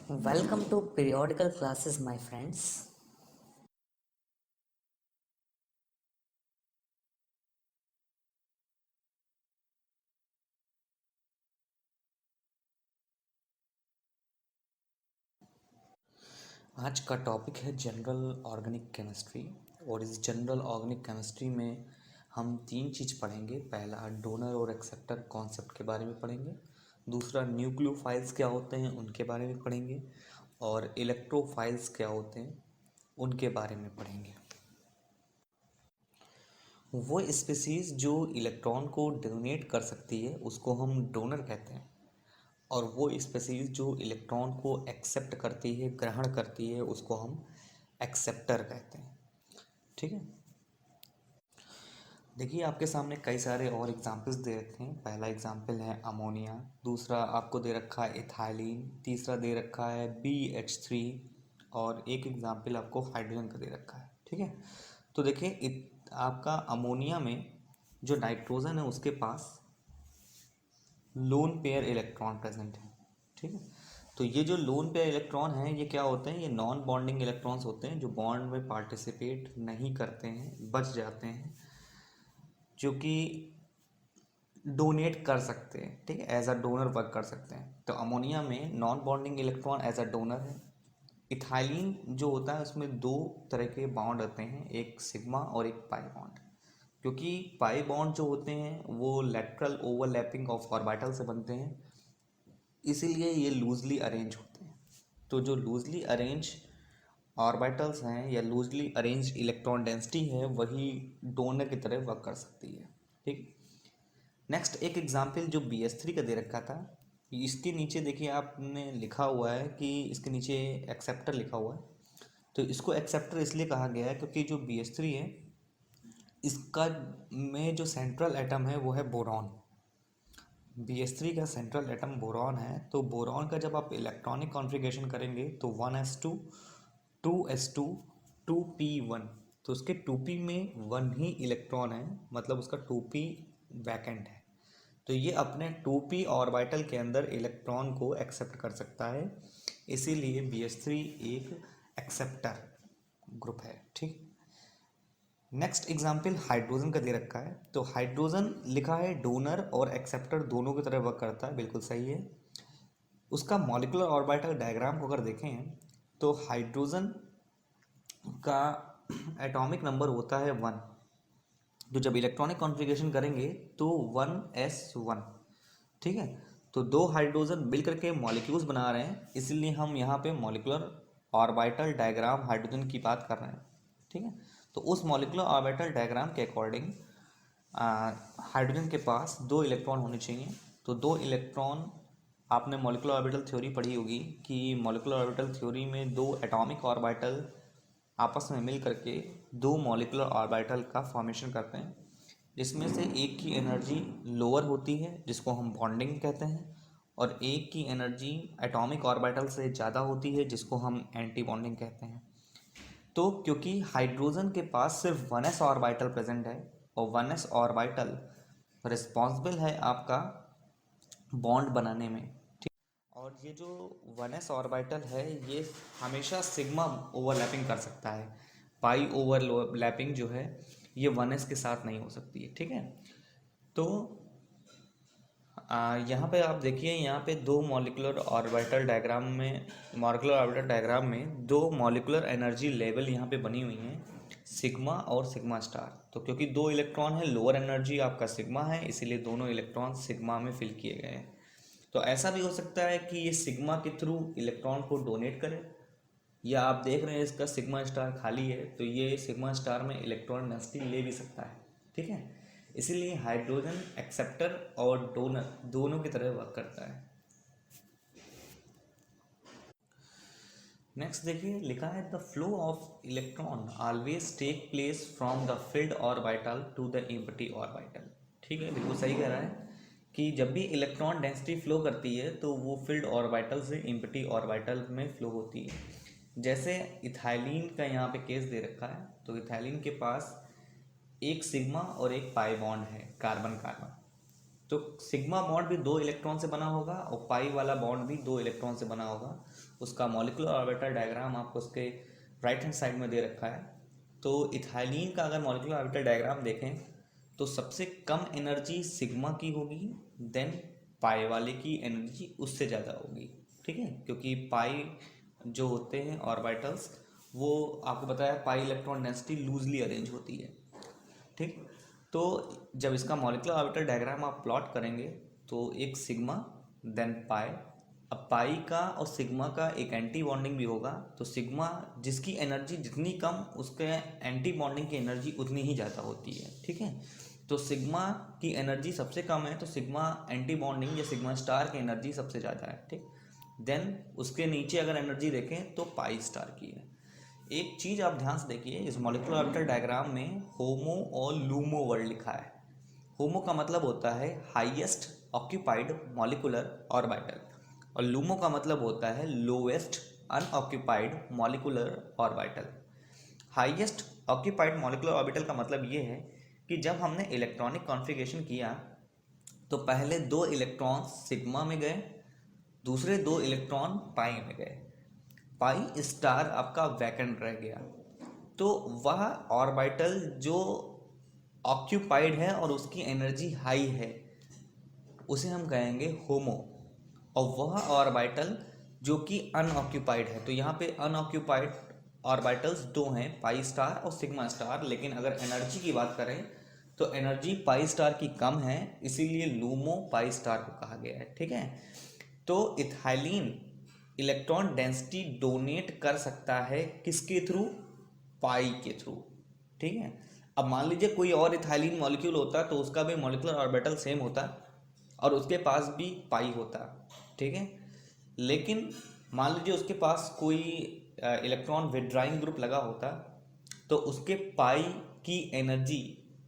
Welcome to periodical classes, my friends. आज का topic है जनरल ऑर्गेनिक केमिस्ट्री। और इस जनरल ऑर्गेनिक केमिस्ट्री में हम तीन चीज़ पढ़ेंगे। पहला, डोनर और एक्सेप्टर कॉन्सेप्ट के बारे में पढ़ेंगे। दूसरा, न्यूक्लियोफाइल्स क्या होते हैं उनके बारे में पढ़ेंगे। और इलेक्ट्रोफाइल्स क्या होते हैं उनके बारे में पढ़ेंगे। वो स्पीसीज जो इलेक्ट्रॉन को डोनेट कर सकती है उसको हम डोनर कहते हैं, और वो स्पीसीज जो इलेक्ट्रॉन को एक्सेप्ट करती है, ग्रहण करती है, उसको हम एक्सेप्टर कहते हैं। ठीक है, देखिए आपके सामने कई सारे और एग्जाम्पल्स दे रखे हैं। पहला एग्जाम्पल है अमोनिया, दूसरा आपको दे रखा है इथाइलिन, तीसरा दे रखा है BH3, और एक एग्जाम्पल आपको हाइड्रोजन का दे रखा है। ठीक है, तो देखिए आपका अमोनिया में जो नाइट्रोजन है उसके पास लोन पेयर इलेक्ट्रॉन प्रेजेंट है। ठीक है, तो ये जो लोन पेयर इलेक्ट्रॉन है ये क्या होते हैं? ये नॉन बॉन्डिंग इलेक्ट्रॉन्स होते हैं जो बॉन्ड में पार्टिसिपेट नहीं करते हैं, बच जाते हैं, जो कि डोनेट कर सकते हैं। ठीक है, एज अ डोनर वर्क कर सकते हैं। तो अमोनिया में non bonding electron as a donor है। इथाइलिन जो होता है उसमें दो तरह के बॉन्ड होते हैं, एक सिग्मा और एक पाई बॉन्ड। क्योंकि पाई बॉन्ड जो होते हैं वो लेटरल ओवरलैपिंग ऑफ ऑर्बिटल से बनते हैं, इसीलिए ये लूजली अरेंज होते हैं। तो जो लूजली अरेंज ऑर्बिटल्स हैं या लूजली अरेंज इलेक्ट्रॉन डेंसिटी है वही डोनर की तरह वर्क कर सकती है। ठीक, नेक्स्ट एक एग्जाम्पल जो BH3 का दे रखा था, इसके नीचे देखिए आपने लिखा हुआ है कि इसके नीचे एक्सेप्टर लिखा हुआ है। तो इसको एक्सेप्टर इसलिए कहा गया है क्योंकि जो BH3 है इसका में जो सेंट्रल एटम है वो है बोरॉन। BH3 का सेंट्रल एटम बोरॉन है, तो बोरॉन का जब आप इलेक्ट्रॉनिक कॉन्फ़िगरेशन करेंगे तो 1s2 2s2 2p1, तो उसके 2p में 1 ही इलेक्ट्रॉन है, मतलब उसका 2p वैकेंट है। तो ये अपने 2p ऑर्बिटल के अंदर इलेक्ट्रॉन को एक्सेप्ट कर सकता है, इसीलिए BH3 एक एक्सेप्टर ग्रुप है। ठीक, नेक्स्ट एग्जाम्पल हाइड्रोजन का दे रखा है। तो हाइड्रोजन लिखा है डोनर और एक्सेप्टर दोनों की तरह वर्क करता है, बिल्कुल सही है। उसका मॉलिक्यूलर ऑर्बिटल डायग्राम को अगर देखें तो हाइड्रोजन का एटॉमिक नंबर होता है 1। तो जब इलेक्ट्रॉनिक कॉन्फ़िगरेशन करेंगे तो 1s1। ठीक है, तो दो हाइड्रोजन मिल करके मॉलिक्यूल्स बना रहे हैं, इसलिए हम यहाँ पे मॉलिक्यूलर ऑर्बिटल डायग्राम हाइड्रोजन की बात कर रहे हैं। ठीक है, तो उस मॉलिक्यूलर ऑर्बिटल डायग्राम के अकॉर्डिंग हाइड्रोजन के पास दो इलेक्ट्रॉन होने चाहिए। तो दो इलेक्ट्रॉन, आपने मॉलिक्यूलर ऑर्बिटल थ्योरी पढ़ी होगी कि मॉलिक्यूलर ऑर्बिटल थ्योरी में दो एटॉमिक ऑर्बिटल आपस में मिल करके दो मॉलिक्यूलर ऑर्बिटल का फॉर्मेशन करते हैं, जिसमें से एक की एनर्जी लोअर होती है जिसको हम बॉन्डिंग कहते हैं, और एक की एनर्जी एटॉमिक ऑर्बिटल से ज़्यादा होती है जिसको हम एंटी बॉन्डिंग कहते हैं। तो क्योंकि हाइड्रोजन के पास सिर्फ 1s ऑर्बिटल प्रेजेंट है और 1s ऑर्बिटल रिस्पॉन्सिबल है आपका बॉन्ड बनाने में। ठीक, और ये जो 1s ऑर्बिटल है ये हमेशा सिग्मा ओवरलैपिंग कर सकता है। पाई ओवरलैपिंग जो है ये 1s के साथ नहीं हो सकती है। ठीक है, तो यहाँ पे आप देखिए, यहाँ पे दो मॉलिक्यूलर ऑर्बिटल डायग्राम में दो मॉलिक्यूलर एनर्जी लेवल यहाँ पे बनी हुई हैं, सिग्मा और सिग्मा स्टार। तो क्योंकि दो इलेक्ट्रॉन है, लोअर एनर्जी आपका सिग्मा है, इसीलिए दोनों इलेक्ट्रॉन सिग्मा में फिल किए गए हैं। तो ऐसा भी हो सकता है कि ये सिग्मा के थ्रू इलेक्ट्रॉन को डोनेट करे, या आप देख रहे हैं इसका सिग्मा स्टार खाली है तो ये सिग्मा स्टार में इलेक्ट्रॉन डेंसिटी ले भी सकता है। ठीक है, इसीलिए हाइड्रोजन एक्सेप्टर और डोनर दोनों की तरह वर्क करता है। नेक्स्ट देखिए, लिखा है the flow of electron always take place from the filled orbital to the empty orbital. ठीक है, बिल्कुल सही कह रहा है कि जब भी इलेक्ट्रॉन डेंसिटी फ्लो करती है तो वो फिल्ड ऑर्बिटल से एम्प्टी ऑर्बिटल में फ्लो होती है। जैसे इथाइलिन का यहाँ पे केस दे रखा है, तो इथाइलिन के पास एक सिग्मा और एक पाई बॉन्ड है, कार्बन कार्बन। तो सिग्मा बॉन्ड भी 2 इलेक्ट्रॉन से बना होगा और पाई वाला बॉन्ड भी 2 इलेक्ट्रॉन से बना होगा। उसका मॉलिक्यूलर ऑर्बिटल डायग्राम आपको उसके राइट हैंड साइड में दे रखा है। तो इथाइलिन का अगर मॉलिक्यूलर ऑर्बिटल डायग्राम देखें तो सबसे कम एनर्जी सिग्मा की होगी, देन पाई वाले की एनर्जी उससे ज़्यादा होगी। ठीक है, क्योंकि पाई जो होते हैं ऑर्बिटल्स वो आपको बताया pi electron density loosely arrange होती है। ठीक, तो जब इसका मॉलिक्यूलर ऑर्बिटल डायग्राम आप प्लॉट करेंगे तो एक सिग्मा देन पाई। अब पाई का और सिग्मा का एक एंटी बॉन्डिंग भी होगा, तो सिग्मा जिसकी एनर्जी जितनी कम उसके एंटी बॉन्डिंग की एनर्जी उतनी ही ज़्यादा होती है। ठीक है, तो सिग्मा की एनर्जी सबसे कम है तो सिग्मा एंटी बॉन्डिंग या सिग्मा स्टार की एनर्जी सबसे ज़्यादा है। ठीक, देन उसके नीचे अगर एनर्जी देखें तो पाई स्टार की है। एक चीज़ आप ध्यान से देखिए, इस मॉलिक्यूलर ऑर्बिटल डायग्राम में होमो और लूमो वर्ड लिखा है। होमो का मतलब होता है हाईएस्ट ऑक्यूपाइड मॉलिक्यूलर ऑर्बिटल और लूमो का मतलब होता है lowest unoccupied molecular orbital. Highest occupied molecular orbital का मतलब ये है कि जब हमने इलेक्ट्रॉनिक कॉन्फ़िगरेशन किया तो पहले 2 इलेक्ट्रॉन सिग्मा में गए, दूसरे 2 इलेक्ट्रॉन पाई में गए, पाई स्टार आपका वैकेंट रह गया। तो वह ऑर्बिटल जो ऑक्यूपाइड है और उसकी एनर्जी हाई है उसे हम कहेंगे होमो, और वह ऑर्बिटल जो कि अनऑक्यूपाइड है, तो यहाँ पे अनऑक्यूपाइड ऑर्बिटल्स 2 हैं, पाई स्टार और सिग्मा स्टार। लेकिन अगर एनर्जी की बात करें तो एनर्जी पाई स्टार की कम है, इसीलिए लूमो पाई स्टार को कहा गया है। ठीक है, तो इथाइलिन इलेक्ट्रॉन डेंसिटी डोनेट कर सकता है किसके थ्रू? पाई के थ्रू। ठीक है, अब मान लीजिए कोई और इथाइलिन मॉलिक्यूल होता तो उसका भी मॉलिक्यूलर ऑर्बिटल सेम होता और उसके पास भी पाई होता। ठीक है, लेकिन मान लीजिए उसके पास कोई इलेक्ट्रॉन विड्राइंग ग्रुप लगा होता तो उसके पाई की एनर्जी,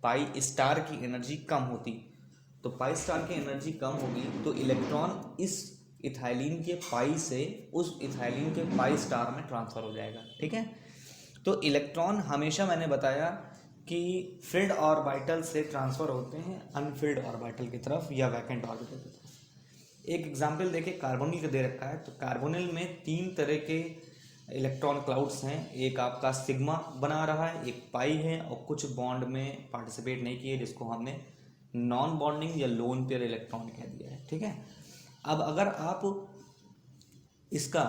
पाई स्टार की एनर्जी कम होती। तो पाई स्टार की एनर्जी कम होगी तो इलेक्ट्रॉन इस इथाइलिन के पाई से उस इथाइलिन के पाई स्टार में ट्रांसफ़र हो जाएगा। ठीक है, तो इलेक्ट्रॉन हमेशा मैंने बताया कि फिल्ड ऑर्बिटल से ट्रांसफ़र होते हैं अनफिल्ड ऑर्बिटल की तरफ या वैकेंट ऑर्बिटल की तरफ। एक एग्जांपल देखिए, कार्बोनिल का दे रखा है। तो कार्बोनिल में 3 तरह के इलेक्ट्रॉन क्लाउड्स हैं। एक आपका सिग्मा बना रहा है, एक पाई है और कुछ बॉन्ड में पार्टिसिपेट नहीं किए जिसको हमने नॉन बॉन्डिंग या लोन पेयर इलेक्ट्रॉन कह दिया है। ठीक है, अब अगर आप इसका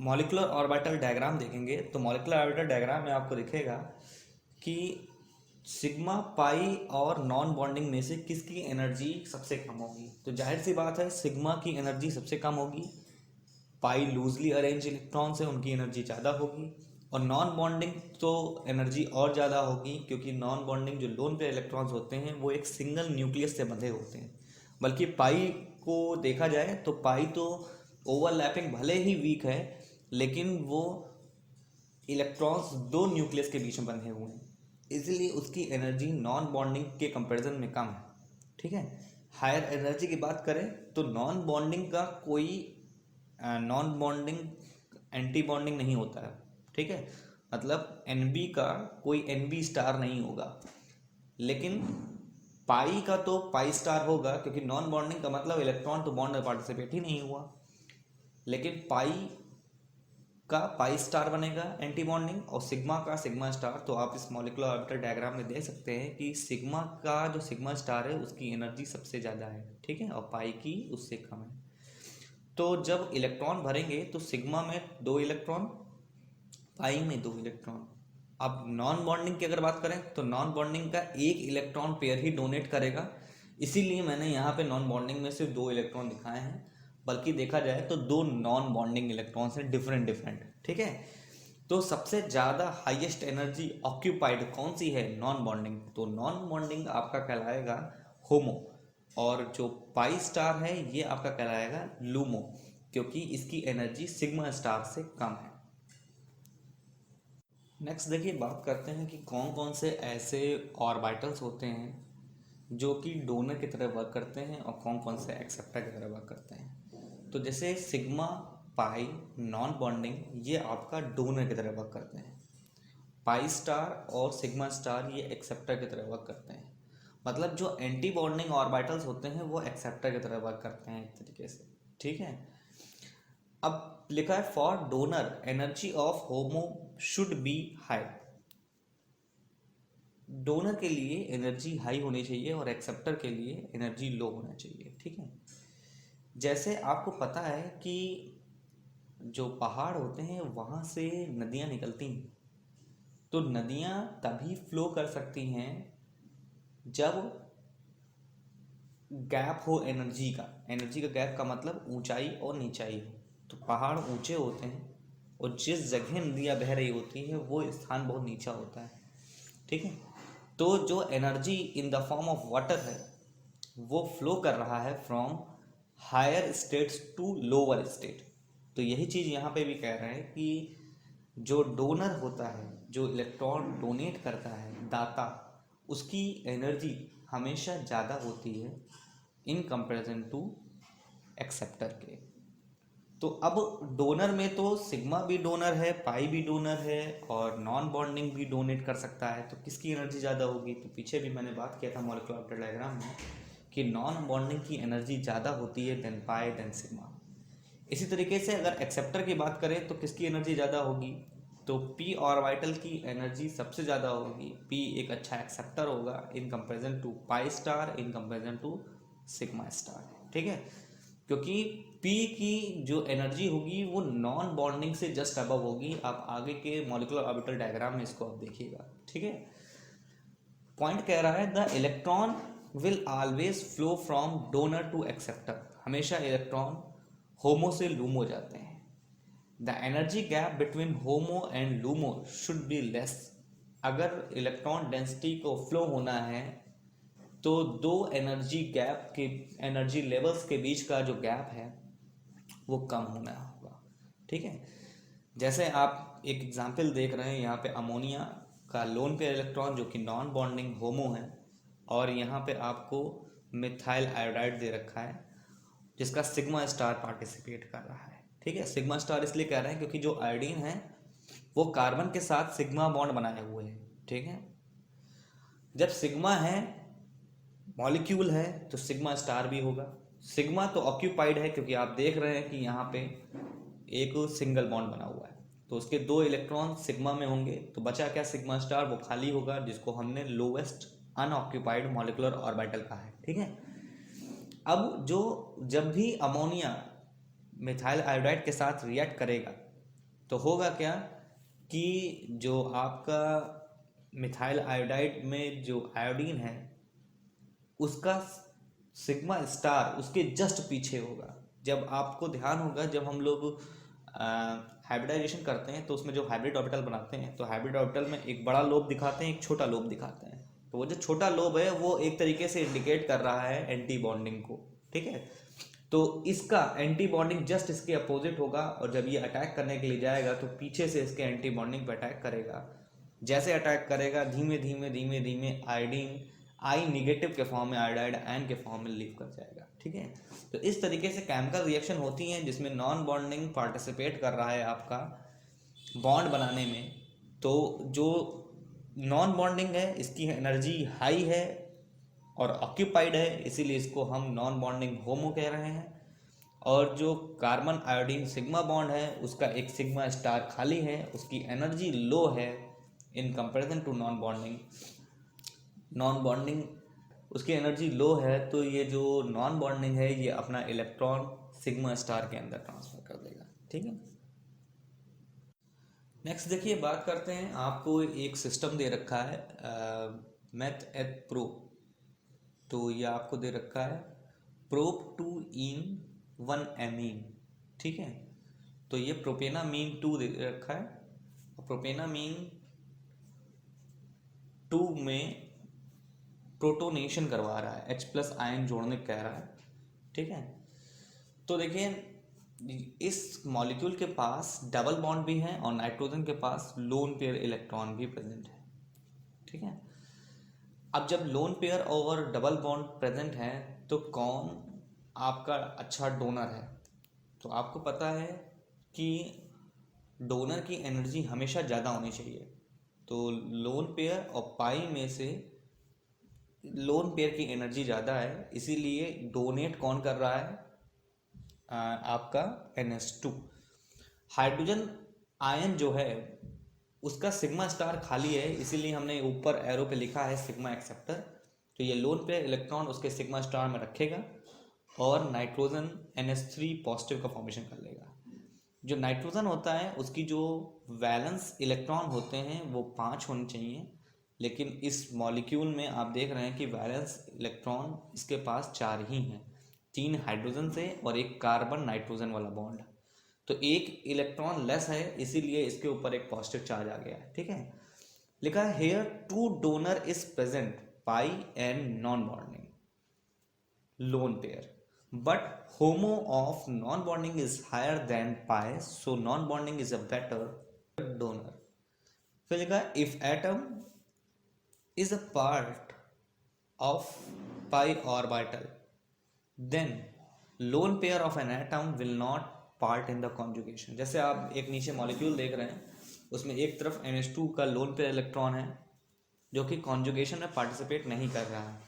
मॉलिक्यूलर ऑर्बिटल डायग्राम देखेंगे तो मॉलिक्यूलर ऑर्बिटल डायग्राम में आपको दिखेगा कि सिग्मा पाई और नॉन बॉन्डिंग में से किसकी एनर्जी सबसे कम होगी। तो जाहिर सी बात है सिग्मा की एनर्जी सबसे कम होगी, पाई लूजली अरेंज इलेक्ट्रॉन से उनकी एनर्जी ज़्यादा होगी, और नॉन बॉन्डिंग तो एनर्जी और ज़्यादा होगी क्योंकि नॉन बॉन्डिंग जो लोन पेयर इलेक्ट्रॉन्स होते हैं वो एक सिंगल न्यूक्लियस से बंधे होते हैं। बल्कि पाई को देखा जाए तो पाई तो ओवरलैपिंग भले ही वीक है लेकिन वो इलेक्ट्रॉन्स 2 न्यूक्लियस के बीच में बंधे हुए हैं, इसलिए उसकी एनर्जी नॉन बॉन्डिंग के कंपैरिजन में कम है। ठीक है, हायर एनर्जी की बात करें तो नॉन बॉन्डिंग का कोई नॉन बॉन्डिंग एंटी बॉन्डिंग नहीं होता है। ठीक है, मतलब NB का कोई NB स्टार नहीं होगा, लेकिन पाई का तो पाई स्टार होगा क्योंकि नॉन बॉन्डिंग का मतलब इलेक्ट्रॉन तो बॉन्ड में पार्टिसिपेट ही नहीं हुआ। लेकिन पाई का पाई स्टार बनेगा एंटी बॉन्डिंग और सिग्मा का सिग्मा स्टार। तो आप इस मॉलिक्यूलर ऑर्बिटल डायग्राम में देख सकते हैं कि सिग्मा का जो सिग्मा स्टार है उसकी एनर्जी सबसे ज़्यादा है। ठीक है, और पाई की उससे कम है। तो जब इलेक्ट्रॉन भरेंगे तो सिग्मा में 2 इलेक्ट्रॉन, पाई में 2 इलेक्ट्रॉन। अब नॉन बॉन्डिंग की अगर बात करें तो नॉन बॉन्डिंग का 1 इलेक्ट्रॉन पेयर ही डोनेट करेगा, इसीलिए मैंने यहाँ पे नॉन बॉन्डिंग में सिर्फ 2 इलेक्ट्रॉन दिखाए हैं। बल्कि देखा जाए तो 2 नॉन बॉन्डिंग इलेक्ट्रॉन्स हैं डिफरेंट डिफरेंट। ठीक है, तो सबसे ज़्यादा हाईएस्ट एनर्जी ऑक्यूपाइड कौन सी है? Non bonding. तो नॉन बॉन्डिंग आपका कहलाएगा होमो, और जो पाई स्टार है ये आपका कहलाएगा लूमो क्योंकि इसकी एनर्जी सिग्मा स्टार से कम है। नेक्स्ट देखिए, बात करते हैं कि कौन कौन से ऐसे ऑर्बिटल्स होते हैं जो कि डोनर की तरह वर्क करते हैं और कौन कौन से एक्सेप्टर की तरह वर्क करते हैं। तो जैसे सिग्मा, पाई, नॉन बॉन्डिंग ये आपका डोनर की तरह वर्क करते हैं। पाई स्टार और सिग्मा स्टार ये एक्सेप्टर की तरह वर्क करते हैं। मतलब जो एंटी बॉन्डिंग ऑर्बिटल्स होते हैं वो एक्सेप्टर की तरह वर्क करते हैं एक तरीके से, ठीक है। अब लिखा है for donor energy of homo should be high. Donor के लिए एनर्जी हाई होनी चाहिए और एक्सेप्टर के लिए एनर्जी लो होना चाहिए, ठीक है। जैसे आपको पता है कि जो पहाड़ होते हैं वहाँ से नदियाँ निकलती हैं, तो नदियाँ तभी फ्लो कर सकती हैं जब गैप हो एनर्जी का गैप का मतलब ऊंचाई और नीचाई हो। तो पहाड़ ऊंचे होते हैं और जिस जगह नदियाँ बह रही होती हैं वो स्थान बहुत नीचा होता है, ठीक है। तो जो energy in the form of water है वो फ्लो कर रहा है from higher states to lower state. तो यही चीज़ यहाँ पे भी कह रहे हैं कि जो डोनर होता है, जो इलेक्ट्रॉन डोनेट करता है, दाता, उसकी एनर्जी हमेशा ज़्यादा होती है इन कंपैरिजन टू एक्सेप्टर के। तो अब डोनर में तो सिग्मा भी डोनर है, पाई भी डोनर है और नॉन बॉन्डिंग भी डोनेट कर सकता है। तो किसकी एनर्जी ज़्यादा होगी? तो पीछे भी मैंने बात किया था मॉलिक्यूलर ऑर्बिटल डायग्राम में कि नॉन बॉन्डिंग की एनर्जी ज़्यादा होती है देन पाई देन सिग्मा। इसी तरीके से अगर एक्सेप्टर की बात करें तो किसकी एनर्जी ज़्यादा होगी? तो पी ऑर्बिटल की एनर्जी सबसे ज़्यादा होगी। पी एक अच्छा एक्सेप्टर होगा in comparison to pi star, in comparison to sigma star, ठीक है। क्योंकि पी की जो एनर्जी होगी वो नॉन बॉन्डिंग से जस्ट अबव होगी। आप आगे के मॉलिक्यूलर ऑर्बिटल डायग्राम में इसको आप देखिएगा, ठीक है। पॉइंट कह रहा है the electron will always flow from donor to acceptor. हमेशा इलेक्ट्रॉन होमो से लूमो जाते हैं। The energy gap between homo and LUMO should be less. अगर इलेक्ट्रॉन डेंसिटी को फ्लो होना है तो दो एनर्जी गैप के एनर्जी लेवल्स के बीच का जो गैप है वो कम होना होगा, ठीक है। जैसे आप एक एग्जांपल देख रहे हैं यहाँ पे अमोनिया का लोन पेयर इलेक्ट्रॉन जो कि नॉन बॉन्डिंग होमो है, और यहाँ पे आपको मिथाइल आयोडाइड दे रखा है जिसका सिग्मा स्टार पार्टिसिपेट कर रहा है, ठीक है। सिग्मा स्टार इसलिए कह रहे हैं क्योंकि जो आयोडीन है वो कार्बन के साथ सिग्मा बॉन्ड बनाए हुए है, ठीक है। जब सिग्मा है मॉलिक्यूल है तो सिग्मा स्टार भी होगा। सिग्मा तो ऑक्यूपाइड है क्योंकि आप देख रहे हैं कि यहाँ पे एक सिंगल बॉन्ड बना हुआ है, तो उसके दो इलेक्ट्रॉन सिग्मा में होंगे, तो बचा क्या? सिग्मा स्टार, वो खाली होगा जिसको हमने लोवेस्ट अनऑक्यूपाइड मॉलिक्यूलर ऑर्बिटल कहा है, ठीक है। अब जो जब भी अमोनिया मिथाइल आयोडाइड के साथ रिएक्ट करेगा तो होगा क्या कि जो आपका मिथाइल आयोडाइड में जो आयोडीन है उसका सिग्मा स्टार उसके जस्ट पीछे होगा। जब आपको ध्यान होगा जब हम लोग हाइब्रिडाइजेशन करते हैं तो उसमें जो हाइब्रिड ऑर्बिटल बनाते हैं तो हाइब्रिड ऑर्बिटल में एक बड़ा लोब दिखाते हैं, एक छोटा लोब दिखाते हैं। तो वो जो छोटा लोब है वो एक तरीके से इंडिकेट कर रहा है एंटी बॉन्डिंग को, ठीक है। तो इसका एंटी बॉन्डिंग जस्ट इसके अपोजिट होगा, और जब ये अटैक करने के लिए जाएगा तो पीछे से इसके एंटी बॉन्डिंग पर अटैक करेगा। जैसे अटैक करेगा धीमे धीमे धीमे धीमे आयोडीन आई निगेटिव के फॉर्म में आयोडाइड आयन के फॉर्म में लीव कर जाएगा, ठीक है। तो इस तरीके से केमिकल रिएक्शन होती हैं जिसमें नॉन बॉन्डिंग पार्टिसिपेट कर रहा है आपका बॉन्ड बनाने में। तो जो नॉन बॉन्डिंग है इसकी एनर्जी हाई है और ऑक्यूपाइड है, इसीलिए इसको हम नॉन बॉन्डिंग होमो कह रहे हैं। और जो कार्बन आयोडीन सिग्मा बॉन्ड है उसका एक सिग्मा स्टार खाली है, उसकी एनर्जी लो है in comparison to non bonding उसकी एनर्जी लो है। तो ये जो नॉन बॉन्डिंग है ये अपना इलेक्ट्रॉन सिग्मा स्टार के अंदर ट्रांसफर कर देगा, ठीक है। नेक्स्ट देखिए बात करते हैं, आपको एक सिस्टम दे रखा है मैथ एथ प्रो। तो ये आपको दे रखा है prop two ene one amine, ठीक है। तो ये प्रोपेनामीन 2 दे रखा है, प्रोपेनामीन 2 में प्रोटोनेशन करवा रहा है, H+ आयन जोड़ने कह रहा है, ठीक है। तो देखिए इस मॉलिक्यूल के पास डबल बॉन्ड भी है और नाइट्रोजन के पास लोन पेयर इलेक्ट्रॉन भी प्रेजेंट है, ठीक है। अब जब लोन पेयर और डबल बॉन्ड प्रेजेंट है तो कौन आपका अच्छा डोनर है? तो आपको पता है कि डोनर की एनर्जी हमेशा ज़्यादा होनी चाहिए। तो लोन पेयर और पाई में से लोन पेयर की एनर्जी ज़्यादा है, इसीलिए डोनेट कौन कर रहा है? आपका NH2। हाइड्रोजन आयन जो है उसका सिग्मा स्टार खाली है, इसीलिए हमने ऊपर एरो पे लिखा है सिग्मा एक्सेप्टर। तो ये लोन पेयर इलेक्ट्रॉन उसके सिग्मा स्टार में रखेगा और नाइट्रोजन NH3 पॉजिटिव का फॉर्मेशन कर लेगा। जो नाइट्रोजन होता है उसकी जो वैलेंस इलेक्ट्रॉन होते हैं वो 5 होने चाहिए, लेकिन इस मॉलिक्यूल में आप देख रहे हैं कि वैलेंस इलेक्ट्रॉन इसके पास 4 ही हैं, 3 हाइड्रोजन से और एक कार्बन नाइट्रोजन वाला बॉन्ड। तो एक इलेक्ट्रॉन लेस है, इसीलिए इसके ऊपर एक पॉजिटिव चार्ज आ गया है। ठीक है, लिखा है hair two donor is present, pi and non bonding lone pair, but homo of non-bonding is higher than pi, so non-bonding is a better donor. फिर लिखा if atom is a part of pi orbital, then lone pair of an atom will not part in the conjugation। जैसे आप एक नीचे molecule देख रहे हैं, उसमें एक तरफ NH2 का लोन पेयर इलेक्ट्रॉन है जो कि कॉन्जुगेशन में पार्टिसिपेट नहीं कर रहा है,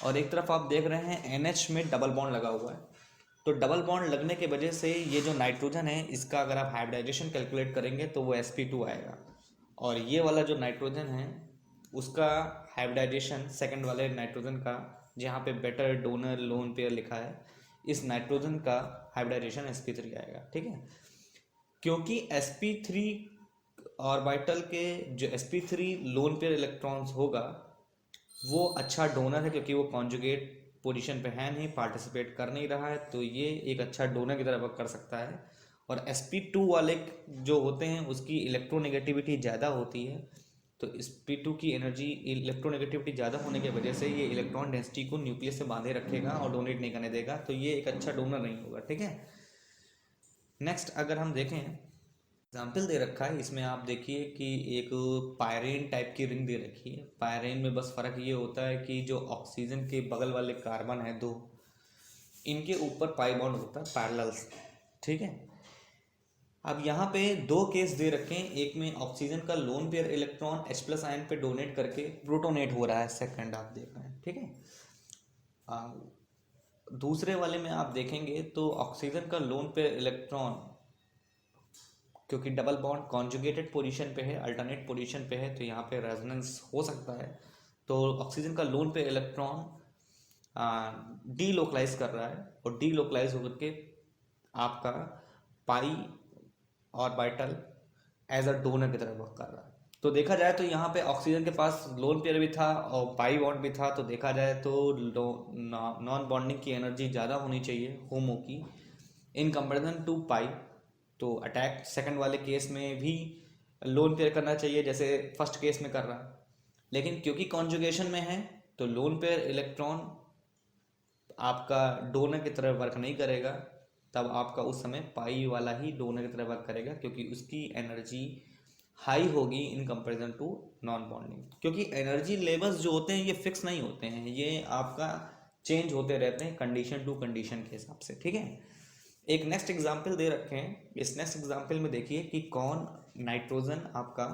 और एक तरफ आप देख रहे हैं NH में डबल बॉन्ड लगा हुआ है। तो डबल बॉन्ड लगने की वजह से ये जो नाइट्रोजन है इसका अगर आप हाइब्रिडाइजेशन कैलकुलेट करेंगे तो वो sp2 आएगा, और ये वाला जो नाइट्रोजन है उसका हाइब्रिडाइजेशन सेकंड वाले नाइट्रोजन का, जहाँ पे बेटर डोनर लोन पेयर लिखा है, इस नाइट्रोजन का हाइब्रिडाइजेशन sp3 आएगा। ठीक है, क्योंकि sp3 ऑर्बिटल के जो sp3 लोन पेयर इलेक्ट्रॉन्स होगा वो अच्छा डोनर है, क्योंकि वो कॉन्जुगेट पोजीशन पे है नहीं, पार्टिसिपेट कर नहीं रहा है, तो ये एक अच्छा डोनर की तरह वर्क कर सकता है। और sp2 वाले जो होते हैं उसकी इलेक्ट्रोनेगेटिविटी ज़्यादा होती है, तो sp2 की एनर्जी इलेक्ट्रोनेगेटिविटी ज़्यादा होने की वजह से ये इलेक्ट्रॉन डेंसिटी को न्यूक्लियस से बांधे रखेगा और डोनेट नहीं करने देगा, तो ये एक अच्छा डोनर नहीं होगा। ठीक है, नेक्स्ट अगर हम देखें, एग्जाम्पल दे रखा है इसमें, आप देखिए कि एक पायरेन टाइप की रिंग दे रखी है। पायरेन में बस फ़र्क ये होता है कि जो ऑक्सीजन के बगल वाले कार्बन है दो, इनके ऊपर पाई बॉन्ड होता है पैरेलल्स। ठीक है, अब यहाँ पे दो केस दे रखे हैं, एक में ऑक्सीजन का lone pair electron H+ ion पे डोनेट करके प्रोटोनेट हो रहा है, सेकंड आप देख रहे हैं। ठीक है, दूसरे वाले में आप देखेंगे तो ऑक्सीजन का लोन पेयर इलेक्ट्रॉन, क्योंकि डबल बॉन्ड कॉन्जुगेटेड पोजीशन पे है, अल्टरनेट पोजीशन पे है, तो यहाँ पे रेजोनेंस हो सकता है। तो ऑक्सीजन का लोन पे इलेक्ट्रॉन डीलोकलाइज कर रहा है, और डीलोकलाइज होकर के आपका पाई ऑर्बिटल एज अ डोनर की तरह वर्क कर रहा है। तो देखा जाए तो यहाँ पे ऑक्सीजन के पास लोन पेयर भी था और पाई बॉन्ड भी था, तो देखा जाए तो नॉन बॉन्डिंग की एनर्जी ज़्यादा होनी चाहिए होमो की इन कंपेरिजन टू पाई। तो अटैक सेकंड वाले केस में भी लोन पेयर करना चाहिए जैसे फर्स्ट केस में कर रहा है, लेकिन क्योंकि कॉन्जुगेशन में है तो लोन पेयर इलेक्ट्रॉन आपका डोनर की तरह वर्क नहीं करेगा, तब आपका उस समय पाई वाला ही डोनर की तरह वर्क करेगा, क्योंकि उसकी एनर्जी हाई होगी in comparison to non bonding. क्योंकि एनर्जी लेवल्स जो होते हैं ये फिक्स नहीं होते हैं, ये आपका चेंज होते रहते हैं कंडीशन टू कंडीशन के हिसाब से। ठीक है, एक नेक्स्ट एग्जाम्पल दे रखे हैं, इस नेक्स्ट एग्जाम्पल में देखिए कि कौन नाइट्रोजन आपका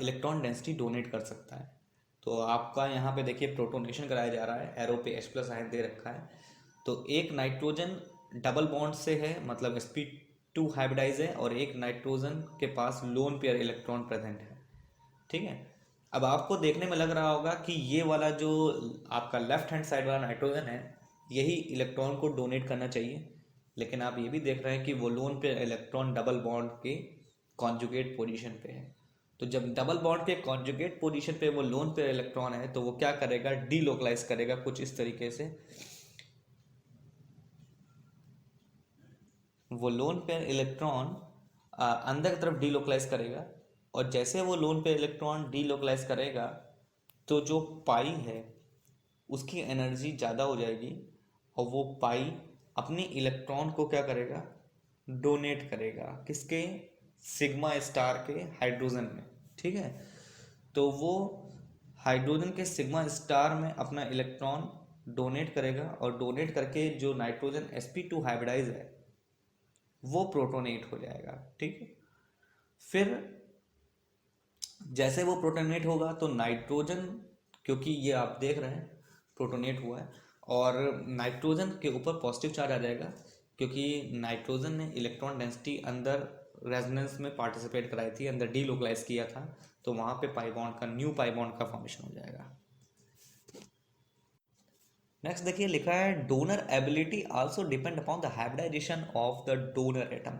इलेक्ट्रॉन डेंसिटी डोनेट कर सकता है। तो आपका यहाँ पे देखिए प्रोटोनेशन कराया जा रहा है, एरो पे H+ आयन दे रखा है। तो एक नाइट्रोजन डबल बॉन्ड से है, मतलब sp2 हाइब्रिडाइज है, और एक नाइट्रोजन के पास लोन पेयर इलेक्ट्रॉन प्रेजेंट है। ठीक है, अब आपको देखने में लग रहा होगा कि ये वाला जो आपका लेफ्ट हैंड साइड वाला नाइट्रोजन है यही इलेक्ट्रॉन को डोनेट करना चाहिए, लेकिन आप ये भी देख रहे हैं कि वो lone pair electron double bond के कॉन्जुगेट पोजीशन पे है। तो जब डबल बॉन्ड के कॉन्जुगेट पोजीशन पे वो लोन पेयर इलेक्ट्रॉन है तो वो क्या करेगा, डीलोकलाइज करेगा कुछ इस तरीके से। वो लोन पेयर इलेक्ट्रॉन अंदर की तरफ डीलोकलाइज करेगा, और जैसे वो लोन पेयर इलेक्ट्रॉन डीलोकलाइज करेगा तो जो पाई है उसकी एनर्जी ज़्यादा हो जाएगी, और वो पाई अपने इलेक्ट्रॉन को क्या करेगा, डोनेट करेगा किसके, सिग्मा स्टार के हाइड्रोजन में। ठीक है, तो वो हाइड्रोजन के सिग्मा स्टार में अपना इलेक्ट्रॉन डोनेट करेगा, और डोनेट करके जो नाइट्रोजन sp2 हाइब्रिडाइज है वो प्रोटोनेट हो जाएगा। ठीक है, फिर जैसे वो प्रोटोनेट होगा तो नाइट्रोजन क्योंकि ये आप देख रहे हैं प्रोटोनेट हुआ है, और नाइट्रोजन के ऊपर पॉजिटिव चार्ज आ जाएगा क्योंकि नाइट्रोजन ने इलेक्ट्रॉन डेंसिटी अंदर रेजोनेंस में पार्टिसिपेट कराई थी, अंदर डीलोकलाइज किया था, तो वहाँ पे पाई बॉन्ड का, न्यू पाई बॉन्ड का फॉर्मेशन हो जाएगा। नेक्स्ट देखिए लिखा है donor ability also depend upon the hybridization of the donor atom.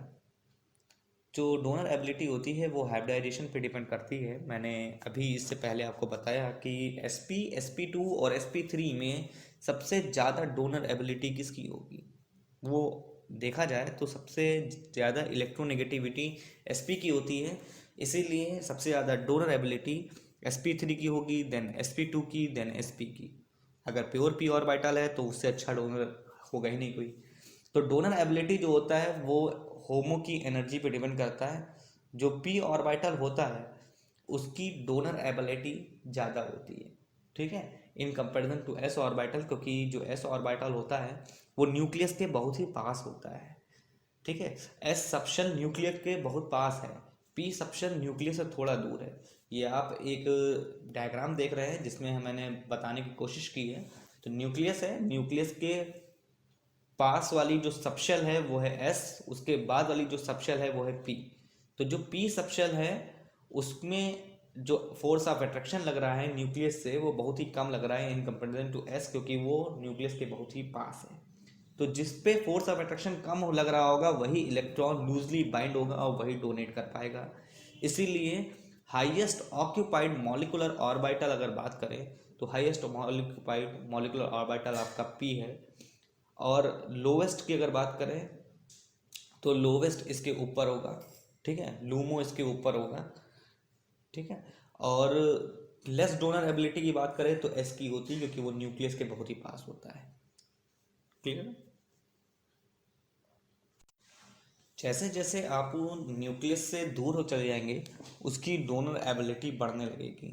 जो डोनर एबिलिटी होती है वो हाइब्रिडाइजेशन पे डिपेंड करती है। मैंने अभी इससे पहले आपको बताया कि sp2 और sp3 में सबसे ज़्यादा डोनर एबिलिटी किसकी होगी। वो देखा जाए तो सबसे ज़्यादा इलेक्ट्रोनेगेटिविटी sp की होती है, इसीलिए सबसे ज़्यादा डोनर एबिलिटी sp3 की होगी, देन sp2 की, देन sp की। अगर प्योर p ऑर्बिटल है तो उससे अच्छा डोनर होगा ही नहीं कोई। तो डोनर एबिलिटी जो होता है वो होमो की एनर्जी पे डिपेंड करता है। जो p ऑर्बिटल होता है उसकी डोनर एबिलिटी ज़्यादा होती है, ठीक है, in comparison to s orbital, क्योंकि जो s ऑर्बिटल होता है वो न्यूक्लियस के बहुत ही पास होता है, ठीक है। s सबशन न्यूक्लियस के बहुत पास है, p सबशन न्यूक्लियस से थोड़ा दूर है। ये आप एक डायग्राम देख रहे हैं जिसमें मैंने बताने की कोशिश की है। तो न्यूक्लियस है, न्यूक्लियस के पास वाली जो सबशेल है वो है S, उसके बाद वाली जो सबशेल है वो है P। तो जो P सबशेल है उसमें जो फोर्स ऑफ अट्रैक्शन लग रहा है न्यूक्लियस से वो बहुत ही कम लग रहा है इन कंपेरिजन टू S, क्योंकि वो न्यूक्लियस के बहुत ही पास है। तो जिस पे फोर्स ऑफ अट्रैक्शन कम लग रहा होगा वही इलेक्ट्रॉन लूजली बाइंड होगा और वही डोनेट कर पाएगा। इसीलिए हाईएस्ट ऑक्यूपाइड मॉलिकुलर ऑर्बिटल अगर बात करें तो हाईएस्ट ऑक्यूपाइड मॉलिकुलर ऑर्बिटल आपका P है, और लोवेस्ट की अगर बात करें तो लोवेस्ट इसके ऊपर होगा, ठीक है, लूमो इसके ऊपर होगा, ठीक है। और लेस डोनर एबिलिटी की बात करें तो S की होती है क्योंकि वो न्यूक्लियस के बहुत ही पास होता है, क्लियर है। जैसे जैसे आप न्यूक्लियस से दूर हो चले जाएंगे उसकी डोनर एबिलिटी बढ़ने लगेगी।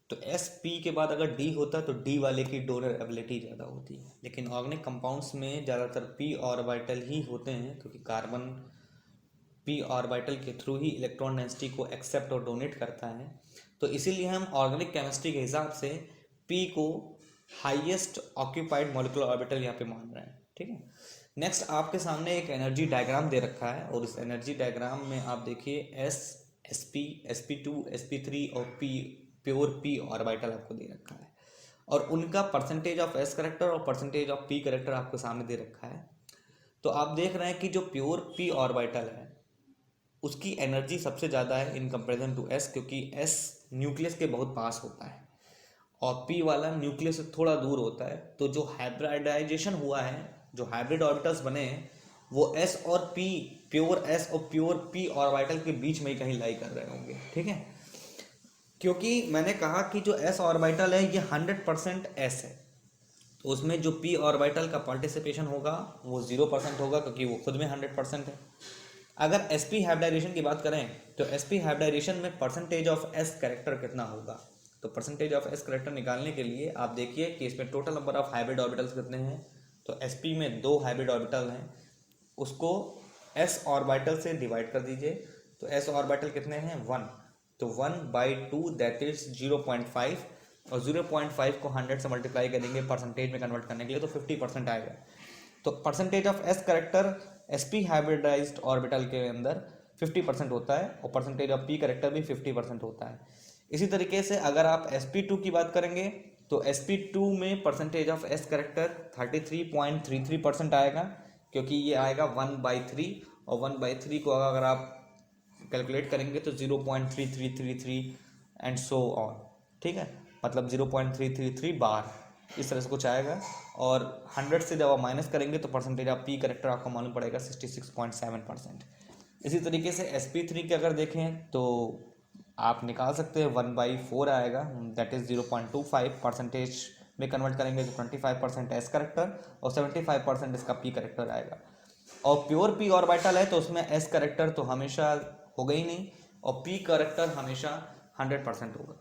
तो sp के बाद अगर d होता तो d वाले की डोनर एबिलिटी ज़्यादा होती है। लेकिन ऑर्गेनिक कंपाउंड्स में ज़्यादातर p ऑर्बिटल ही होते हैं क्योंकि कार्बन p ऑर्बिटल के थ्रू ही इलेक्ट्रॉन डेंसिटी को एक्सेप्ट और डोनेट करता है। तो इसीलिए हम ऑर्गेनिक केमिस्ट्री के हिसाब से p को हाईएस्ट ऑक्यूपाइड मॉलिक्यूलर ऑर्बिटल यहाँ पे मान रहे हैं, ठीक है। नेक्स्ट आपके सामने एक एनर्जी डायग्राम दे रखा है और इस एनर्जी डायग्राम में आप देखिए s sp sp2 sp3 और p प्योर p ऑर्बिटल आपको दे रखा है, और उनका परसेंटेज ऑफ s करेक्टर और परसेंटेज ऑफ p करेक्टर आपको सामने दे रखा है। तो आप देख रहे हैं कि जो प्योर p ऑर्बिटल है उसकी एनर्जी सबसे ज़्यादा है इन कंपैरिजन टू s, क्योंकि s न्यूक्लियस के बहुत पास होता है और p वाला न्यूक्लियस से थोड़ा दूर होता है। तो जो हाइब्रिडाइजेशन हुआ है, जो हाइब्रिड ऑर्बिटल्स बने हैं वो s और p, प्योर s और प्योर p ऑर्बिटल के बीच में ही कहीं लाई कर रहे होंगे, ठीक है। क्योंकि मैंने कहा कि जो s ऑर्बिटल है ये 100% s है, तो उसमें जो p ऑर्बिटल का पार्टिसिपेशन होगा वो 0% होगा क्योंकि वो खुद में 100% है। अगर sp हाइब्रिडाइजेशन की बात करें तो sp हाइब्रिडाइजेशन में परसेंटेज ऑफ s कैरेक्टर कितना होगा। तो परसेंटेज ऑफ s कैरेक्टर निकालने के लिए आप देखिए कि इसमें total number of hybrid orbitals कितने हैं। तो sp में 2 हाइब्रिड ऑर्बिटल हैं, उसको s ऑर्बिटल से डिवाइड कर दीजिए। तो s ऑर्बिटल कितने हैं 1, तो 1/2 दैट इज 0.5, और 0.5 को 100 से मल्टीप्लाई करेंगे परसेंटेज में कन्वर्ट करने के लिए तो 50% आएगा। तो percentage of s character sp hybridised orbital के अंदर 50% होता है और परसेंटेज ऑफ p करेक्टर भी 50% होता है। इसी तरीके से अगर आप sp2 की बात करेंगे तो sp2 में परसेंटेज ऑफ s करेक्टर 33.33% आएगा, क्योंकि ये आएगा 1/3, और 1/3 को अगर आप कैलकुलेट करेंगे तो 0.3333 एंड सो ऑन, ठीक है, मतलब 0.333 बार इस तरह से कुछ आएगा। और 100 से जब आप माइनस करेंगे तो परसेंटेज ऑफ p करेक्टर आपको मालूम पड़ेगा 66.7%। इसी तरीके से sp3 के अगर देखें तो आप निकाल सकते हैं 1/4 आएगा, दैट इज़ 0.25, परसेंटेज में कन्वर्ट करेंगे तो 25% s करेक्टर और 75% इसका p करेक्टर आएगा। और प्योर p ऑर्बिटल है तो उसमें s करेक्टर तो हमेशा होगा ही नहीं और p करेक्टर हमेशा 100% होगा।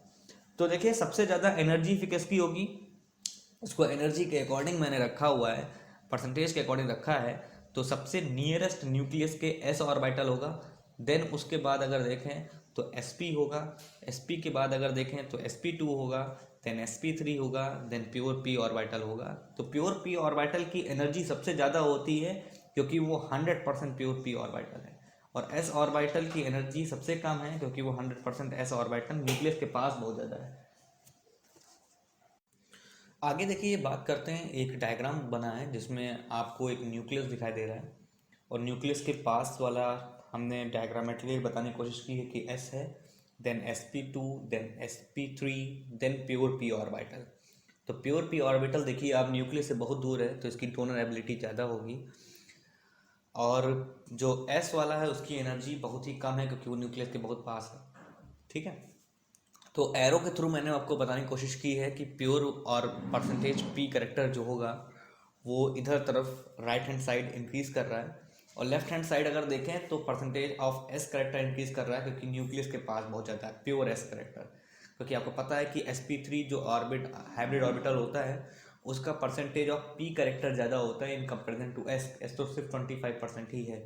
तो देखिए सबसे ज़्यादा एनर्जी किसकी होगी, उसको एनर्जी के अकॉर्डिंग मैंने रखा हुआ है, परसेंटेज के अकॉर्डिंग रखा है। तो सबसे नियरेस्ट न्यूक्लियस के s ऑर्बिटल होगा, देन उसके बाद अगर देखें तो sp होगा, sp के बाद अगर देखें तो sp2 होगा, देन sp3 होगा, देन प्योर p ऑर्बिटल होगा। तो प्योर p ऑर्बिटल की एनर्जी सबसे ज़्यादा होती है क्योंकि वो 100% प्योर p ऑर्बिटल है, और s ऑर्बिटल की एनर्जी सबसे कम है क्योंकि वो 100% s ऑर्बिटल न्यूक्लियस के पास बहुत ज़्यादा है। आगे देखिए, ये बात करते हैं, एक डायग्राम बना है जिसमें आपको एक न्यूक्लियस दिखाई दे रहा है, और न्यूक्लियस के पास वाला हमने डायग्रामेट्रिकली बताने की कोशिश की है कि s है, then sp2, then sp3, then pure p orbital. तो प्योर p ऑर्बिटल देखिए, आप न्यूक्लियस से बहुत दूर है तो इसकी डोनर एबिलिटी ज़्यादा होगी, और जो s वाला है उसकी एनर्जी बहुत ही कम है क्योंकि वो न्यूक्लियस के बहुत पास है। ठीक है, तो एरो के थ्रू मैंने आपको बताने की कोशिश की है कि प्योर और परसेंटेज p करेक्टर जो होगा वो इधर तरफ राइट हैंड साइड इंक्रीज कर रहा है, और लेफ्ट हैंड साइड अगर देखें तो percentage of s character increase कर रहा है क्योंकि न्यूक्लियस के पास बहुत ज़्यादा है प्योर s करेक्टर। क्योंकि आपको पता है कि sp3 जो ऑर्बिट हाइब्रिड ऑर्बिटल होता है उसका परसेंटेज ऑफ p करेक्टर ज़्यादा होता है इन कंपेरिजन टू s तो सिर्फ 25% ही है,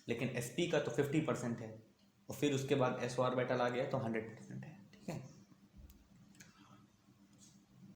लेकिन sp का तो 50% है, और फिर उसके बाद s ऑर्बिटल आ गया तो 100% है।